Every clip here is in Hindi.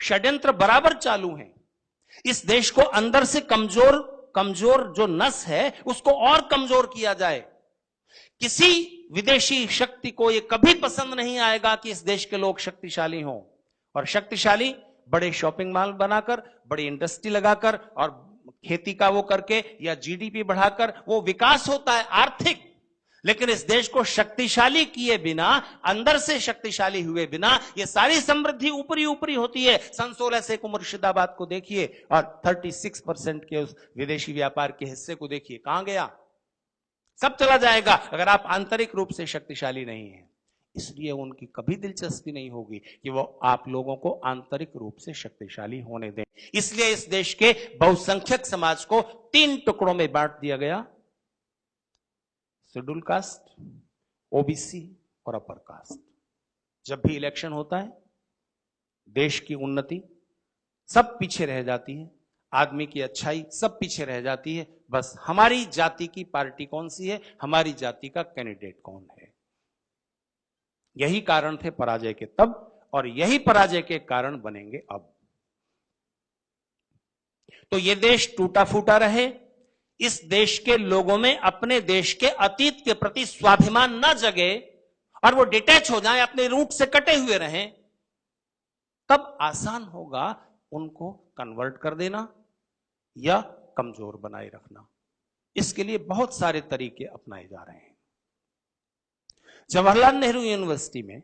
षड्यंत्र बराबर चालू हैं। इस देश को अंदर से कमजोर जो नस है उसको और कमजोर किया जाए। किसी विदेशी शक्ति को यह कभी पसंद नहीं आएगा कि इस देश के लोग शक्तिशाली हों, और शक्तिशाली बड़े शॉपिंग मॉल बनाकर, बड़ी इंडस्ट्री लगाकर और खेती का वो करके या जीडीपी बढ़ाकर वो विकास होता है आर्थिक। लेकिन इस देश को शक्तिशाली किए बिना, अंदर से शक्तिशाली हुए बिना ये सारी समृद्धि ऊपरी ऊपरी होती है। सन 16 से मुर्शिदाबाद को देखिए और 36% के उस विदेशी व्यापार के हिस्से को देखिए, कहां गया? सब चला जाएगा अगर आप आंतरिक रूप से शक्तिशाली नहीं हैं। इसलिए उनकी कभी दिलचस्पी नहीं होगी कि वो आप लोगों को आंतरिक रूप से शक्तिशाली होने दें। इसलिए इस देश के बहुसंख्यक समाज को 3 टुकड़ों में बांट दिया गया, शेड्यूल कास्ट, ओबीसी और अपर कास्ट। जब भी इलेक्शन होता है देश की उन्नति सब पीछे रह जाती है, आदमी की अच्छाई सब पीछे रह जाती है। बस हमारी जाति की पार्टी कौन सी है, हमारी जाति का कैंडिडेट कौन है। यही कारण थे पराजय के तब, और यही पराजय के कारण बनेंगे अब। तो ये देश टूटा फूटा रहे, इस देश के लोगों में अपने देश के अतीत के प्रति स्वाभिमान न जगे और वो डिटैच हो जाएं, अपने रूट से कटे हुए रहें, तब आसान होगा उनको कन्वर्ट कर देना या कमजोर बनाए रखना। इसके लिए बहुत सारे तरीके अपनाए जा रहे हैं। जवाहरलाल नेहरू यूनिवर्सिटी में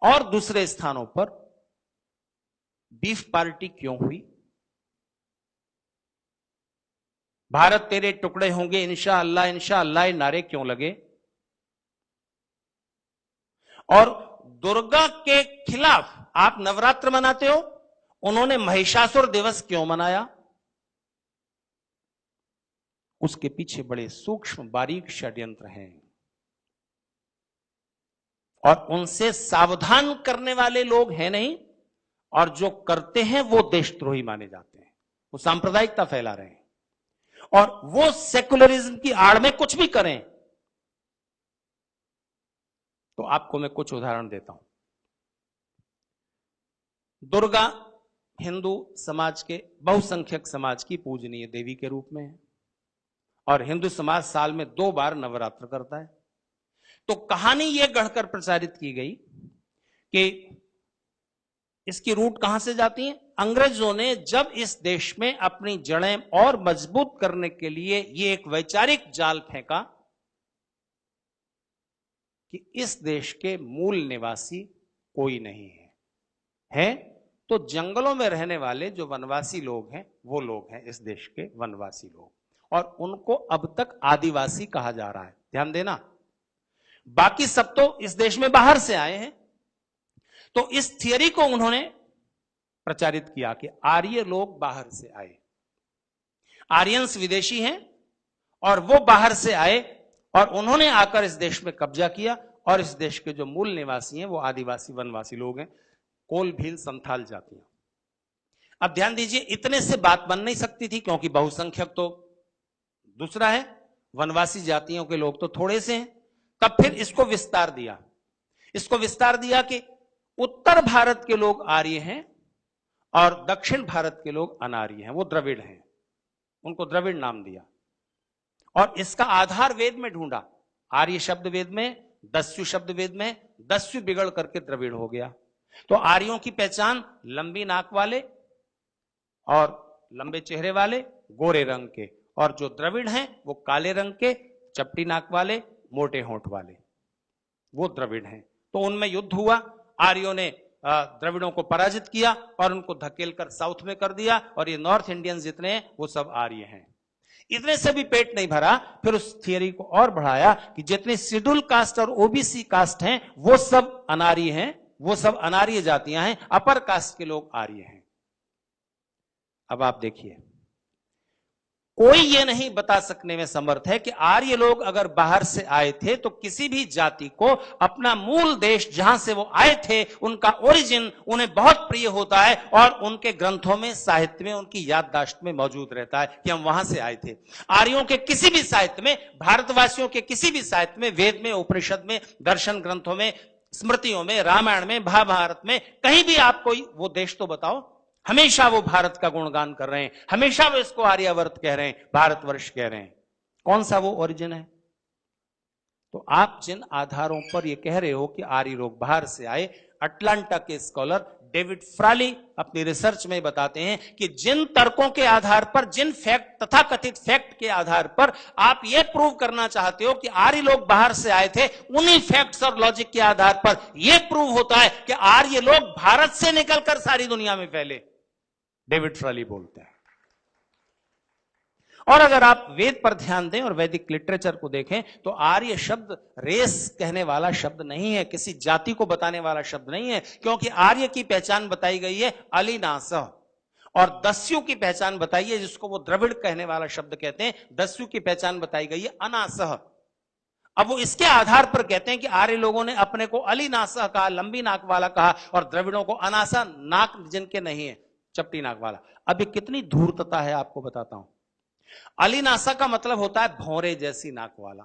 और दूसरे स्थानों पर बीफ पार्टी क्यों हुई? भारत तेरे टुकड़े होंगे इंशाअल्लाह इंशाअल्लाह नारे क्यों लगे? और दुर्गा के खिलाफ आप नवरात्र मनाते हो, उन्होंने महिषासुर दिवस क्यों मनाया? उसके पीछे बड़े सूक्ष्म बारीक षड्यंत्र हैं और उनसे सावधान करने वाले लोग हैं नहीं, और जो करते हैं वो देशद्रोही माने जाते हैं, वो सांप्रदायिकता फैला रहे हैं और वो सेकुलरिज्म की आड़ में कुछ भी करें। तो आपको मैं कुछ उदाहरण देता हूं। दुर्गा हिंदू समाज के बहुसंख्यक समाज की पूजनीय देवी के रूप में है और हिंदू समाज साल में 2 बार नवरात्र करता है। तो कहानी यह गढ़कर प्रचारित की गई कि इसकी रूट कहां से जाती है? अंग्रेजों ने जब इस देश में अपनी जड़ें और मजबूत करने के लिए यह एक वैचारिक जाल फेंका कि इस देश के मूल निवासी कोई नहीं है तो जंगलों में रहने वाले जो वनवासी लोग हैं वो लोग हैं इस देश के वनवासी लोग, और उनको अब तक आदिवासी कहा जा रहा है। ध्यान देना, बाकी सब तो इस देश में बाहर से आए हैं। तो इस थियरी को उन्होंने प्रचारित किया कि आर्य लोग बाहर से आए, आर्यंस विदेशी हैं और वो बाहर से आए और उन्होंने आकर इस देश में कब्जा किया, और इस देश के जो मूल निवासी हैं वो आदिवासी वनवासी लोग हैं, कोल भील संथाल जातियां। अब ध्यान दीजिए, इतने से बात बन नहीं सकती थी क्योंकि बहुसंख्यक तो दूसरा है, वनवासी जातियों के लोग तो थोड़े से हैं। तब फिर इसको विस्तार दिया कि उत्तर भारत के लोग आर्य हैं और दक्षिण भारत के लोग अनार्य हैं, वो द्रविड़ हैं, उनको द्रविड़ नाम दिया। और इसका आधार वेद में ढूंढा, आर्य शब्द वेद में, दस्यु शब्द वेद में, दस्यु बिगड़ करके द्रविड़ हो गया। तो आर्यों की पहचान लंबी नाक वाले और लंबे चेहरे वाले गोरे रंग के, और जो द्रविड़ हैं वो काले रंग के चपटी नाक वाले मोटे होंठ वाले, वो द्रविड़ हैं। तो उनमें युद्ध हुआ, आर्यों ने द्रविड़ों को पराजित किया और उनको धकेलकर साउथ में कर दिया, और ये नॉर्थ इंडियंस जितने हैं वो सब आर्य हैं। इतने से भी पेट नहीं भरा, फिर उस थियरी को और बढ़ाया कि जितने शेड्यूल कास्ट और ओबीसी कास्ट हैं वो सब अनार्य हैं, वो सब अनार्य जातियां हैं, अपर कास्ट के लोग आर्य हैं। अब आप देखिए, कोई ये नहीं बता सकने में समर्थ है कि आर्य लोग अगर बाहर से आए थे तो किसी भी जाति को अपना मूल देश जहां से वो आए थे उनका ओरिजिन उन्हें बहुत प्रिय होता है, और उनके ग्रंथों में, साहित्य में, उनकी याददाश्त में मौजूद रहता है कि हम वहां से आए थे। आर्यों के किसी भी साहित्य में, भारतवासियों के किसी भी साहित्य में, वेद में, उपनिषद में, दर्शन ग्रंथों में, स्मृतियों में, रामायण में, महाभारत में, कहीं भी आप कोई वो देश तो बताओ हमेशा वो भारत का गुणगान कर रहे हैं, हमेशा वो इसको आर्यावर्त कह रहे हैं, भारतवर्ष कह रहे हैं। कौन सा वो ओरिजिन है? तो आप जिन आधारों पर ये कह रहे हो कि आर्य लोग बाहर से आए, अटलांटा के स्कॉलर डेविड फ्राली अपनी रिसर्च में बताते हैं कि जिन तर्कों के आधार पर, जिन फैक्ट, तथाकथित फैक्ट के आधार पर आप यह प्रूव करना चाहते हो कि आर्य लोग बाहर से आए थे, उन्हीं फैक्ट्स और लॉजिक के आधार पर यह प्रूव होता है कि आर्य लोग भारत से निकलकर सारी दुनिया में फैले, डेविड फ्राली बोलते हैं। और अगर आप वेद पर ध्यान दें और वैदिक लिटरेचर को देखें तो आर्य शब्द रेस कहने वाला शब्द नहीं है, किसी जाति को बताने वाला शब्द नहीं है, क्योंकि आर्य की पहचान बताई गई है अलिनासह, और दस्यु की पहचान बताई है, जिसको वो द्रविड़ कहने वाला शब्द कहते हैं, दस्यु की पहचान बताई गई है अनासह। अब वो इसके आधार पर कहते हैं कि आर्य लोगों ने अपने को अलिनासह कहा, लंबी नाक वाला कहा, और द्रविड़ों को अनासा, नाक जिनके नहीं है, चपटी नाक वाला। अब ये कितनी धूर्तता है आपको बताता हूं। अलिनासा का मतलब होता है भौरे जैसी नाक वाला,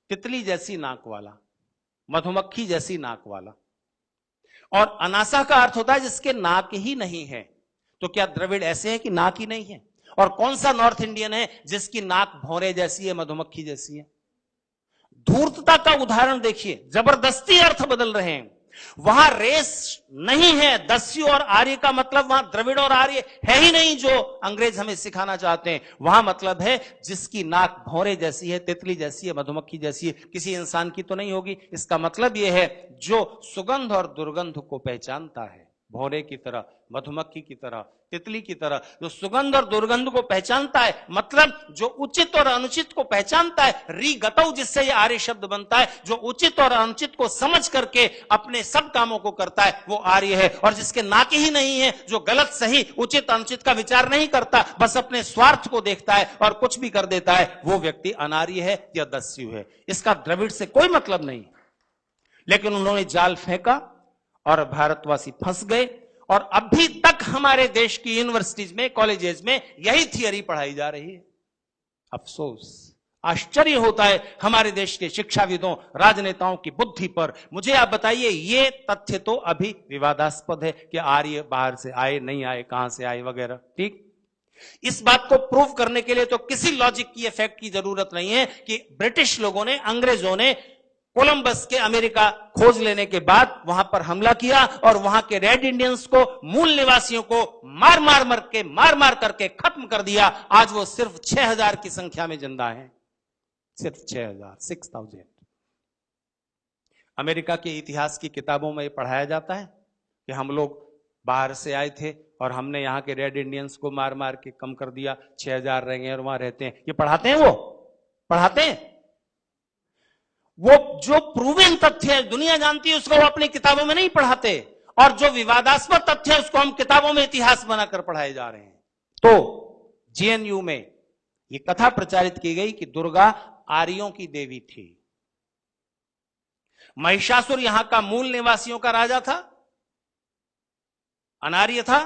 तितली जैसी नाक वाला, मधुमक्खी जैसी नाक वाला, और अनासा का अर्थ होता है जिसके नाक ही नहीं है। तो क्या द्रविड़ ऐसे हैं कि नाक ही नहीं है? और कौन सा नॉर्थ इंडियन है जिसकी नाक भौरे जैसी है, मधुमक्खी जैसी है? धूर्तता का उदाहरण देखिए, जबरदस्ती अर्थ बदल रहे हैं। वहां रेस नहीं है, दस्यु और आर्य का मतलब वहां द्रविड़ और आर्य है ही नहीं जो अंग्रेज हमें सिखाना चाहते हैं। वहां मतलब है जिसकी नाक भौरे जैसी है, तितली जैसी है, मधुमक्खी जैसी है, किसी इंसान की तो नहीं होगी। इसका मतलब यह है जो सुगंध और दुर्गंध को पहचानता है, भौरे की तरह, मधुमक्खी की तरह, तितली की तरह, जो सुगंध और दुर्गंध को पहचानता है, मतलब जो उचित और अनुचित को पहचानता है, रीगतौ जिससे यह आर्य शब्द बनता है, जो उचित और अनुचित को समझ करके अपने सब कामों को करता है, वो आर्य है। और जिसके नाक ही नहीं है, जो गलत सही उचित अनुचित का विचार नहीं करता, बस अपने स्वार्थ को देखता है और कुछ भी कर देता है, वो व्यक्ति अनार्य है या दस्यु है। इसका द्रविड़ से कोई मतलब नहीं। लेकिन उन्होंने जाल फेंका और भारतवासी फंस गए, और अभी तक हमारे देश की यूनिवर्सिटीज में, कॉलेजेस में यही थियरी पढ़ाई जा रही है। अफसोस, आश्चर्य होता है हमारे देश के शिक्षाविदों, राजनेताओं की बुद्धि पर। मुझे आप बताइए, ये तथ्य तो अभी विवादास्पद है कि आर्य बाहर से आए, नहीं आए, कहां से आए वगैरह, ठीक। इस बात को प्रूव करने के लिए तो किसी लॉजिक की, इफेक्ट की जरूरत नहीं है कि ब्रिटिश लोगों ने, अंग्रेजों ने कोलंबस के अमेरिका खोज लेने के बाद वहां पर हमला किया और वहां के रेड इंडियंस को, मूल निवासियों को मार मार करके खत्म कर दिया। आज वो सिर्फ 6000 की संख्या में जिंदा हैं, सिर्फ 6000। अमेरिका के इतिहास की किताबों में पढ़ाया जाता है कि हम लोग बाहर से आए थे और हमने यहां के रेड इंडियंस को मार मार के कम कर दिया, 6000 रह गए और वहां रहते हैं। ये पढ़ाते हैं, वो पढ़ाते हैं। वो जो प्रूवन तथ्य है, दुनिया जानती है, उसको वो अपनी किताबों में नहीं पढ़ाते, और जो विवादास्पद तथ्य है उसको हम किताबों में इतिहास बनाकर पढ़ाए जा रहे हैं। तो जेएनयू में ये कथा प्रचारित की गई कि दुर्गा आर्यों की देवी थी। महिषासुर यहां का मूल निवासियों का राजा था, अनार्य था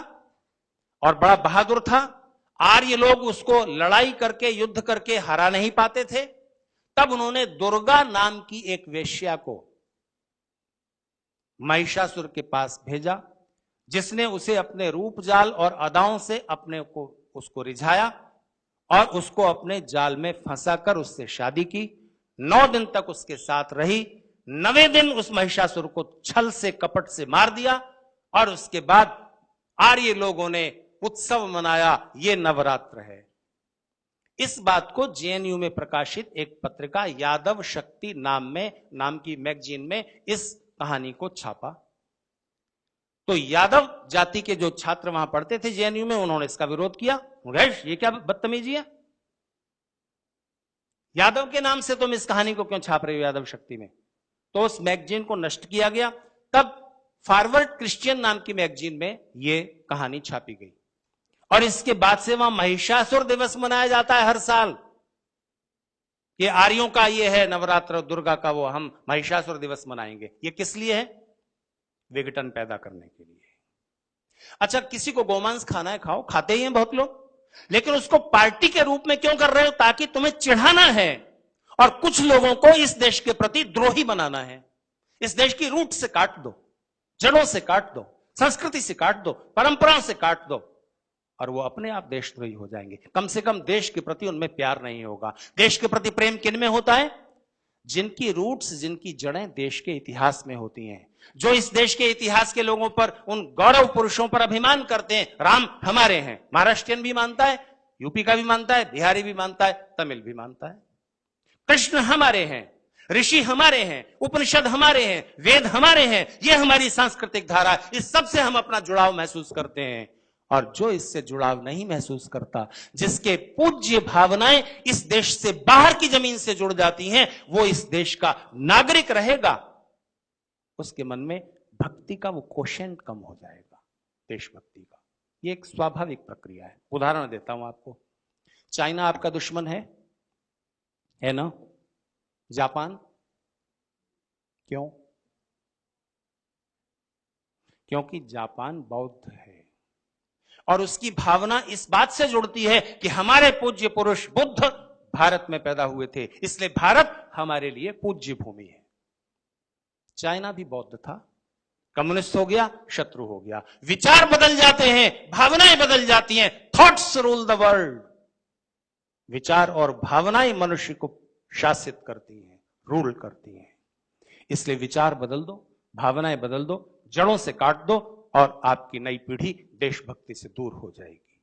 और बड़ा बहादुर था। आर्य लोग उसको लड़ाई करके, युद्ध करके हरा नहीं पाते थे। तब उन्होंने दुर्गा नाम की एक वेश्या को महिषासुर के पास भेजा, जिसने उसे अपने रूप जाल और अदाओं से अपने को उसको रिझाया और उसको अपने जाल में फंसाकर उससे शादी की। 9 दिन तक उसके साथ रही। 9वें दिन उस महिषासुर को छल से, कपट से मार दिया और उसके बाद आर्य लोगों ने उत्सव मनाया। ये नवरात्र है। इस बात को जेएनयू में प्रकाशित एक पत्रिका यादव शक्ति नाम की मैगजीन में इस कहानी को छापा। तो यादव जाति के जो छात्र वहां पढ़ते थे जेएनयू में, उन्होंने इसका विरोध किया। ये क्या बदतमीजी है, यादव के नाम से तुम इस कहानी को क्यों छाप रहे हो यादव शक्ति में? तो उस मैगजीन को नष्ट किया गया। तब फॉरवर्ड क्रिश्चियन नाम की मैगजीन में यह कहानी छापी गई और इसके बाद से वहां महिषासुर दिवस मनाया जाता है हर साल। ये आर्यों का ये है नवरात्र, दुर्गा का वो, हम महिषासुर दिवस मनाएंगे। ये किस लिए है? विघटन पैदा करने के लिए। अच्छा, किसी को गोमांस खाना है, खाओ, खाते ही हैं बहुत लोग, लेकिन उसको पार्टी के रूप में क्यों कर रहे हो? ताकि तुम्हें चिढ़ाना है और कुछ लोगों को इस देश के प्रति द्रोही बनाना है। इस देश की रूट से काट दो, जड़ों से काट दो, संस्कृति से काट दो, परंपराओं से काट दो, और वो अपने आप देशद्रोही हो जाएंगे। कम से कम देश के प्रति उनमें प्यार नहीं होगा। देश के प्रति प्रेम किन में होता है? जिनकी रूट्स, जिनकी जड़ें देश के इतिहास में होती हैं, जो इस देश के इतिहास के लोगों पर, उन गौरव पुरुषों पर अभिमान करते हैं। राम हमारे हैं, महाराष्ट्रियन भी मानता है, यूपी का भी मानता है, बिहारी भी मानता है, तमिल भी मानता है। कृष्ण हमारे हैं, ऋषि हमारे हैं, उपनिषद हमारे हैं, वेद हमारे हैं, ये हमारी सांस्कृतिक धारा है। इस सब से हम अपना जुड़ाव महसूस करते हैं। और जो इससे जुड़ाव नहीं महसूस करता, जिसके पूज्य भावनाएं इस देश से बाहर की जमीन से जुड़ जाती हैं, वो इस देश का नागरिक रहेगा। उसके मन में भक्ति का वो कोशेंट कम हो जाएगा, देशभक्ति का। ये एक स्वाभाविक प्रक्रिया है। उदाहरण देता हूं आपको। चाइना आपका दुश्मन है ना? जापान? क्यों? क्योंकि जापान बौद्ध है और उसकी भावना इस बात से जुड़ती है कि हमारे पूज्य पुरुष बुद्ध भारत में पैदा हुए थे, इसलिए भारत हमारे लिए पूज्य भूमि है। चाइना भी बौद्ध था, कम्युनिस्ट हो गया, शत्रु हो गया। विचार बदल जाते हैं, भावनाएं बदल जाती हैं। Thoughts rule the world. विचार और भावनाएं मनुष्य को शासित करती हैं, रूल करती हैं। इसलिए विचार बदल दो, भावनाएं बदल दो, जड़ों से काट दो, और आपकी नई पीढ़ी देशभक्ति से दूर हो जाएगी।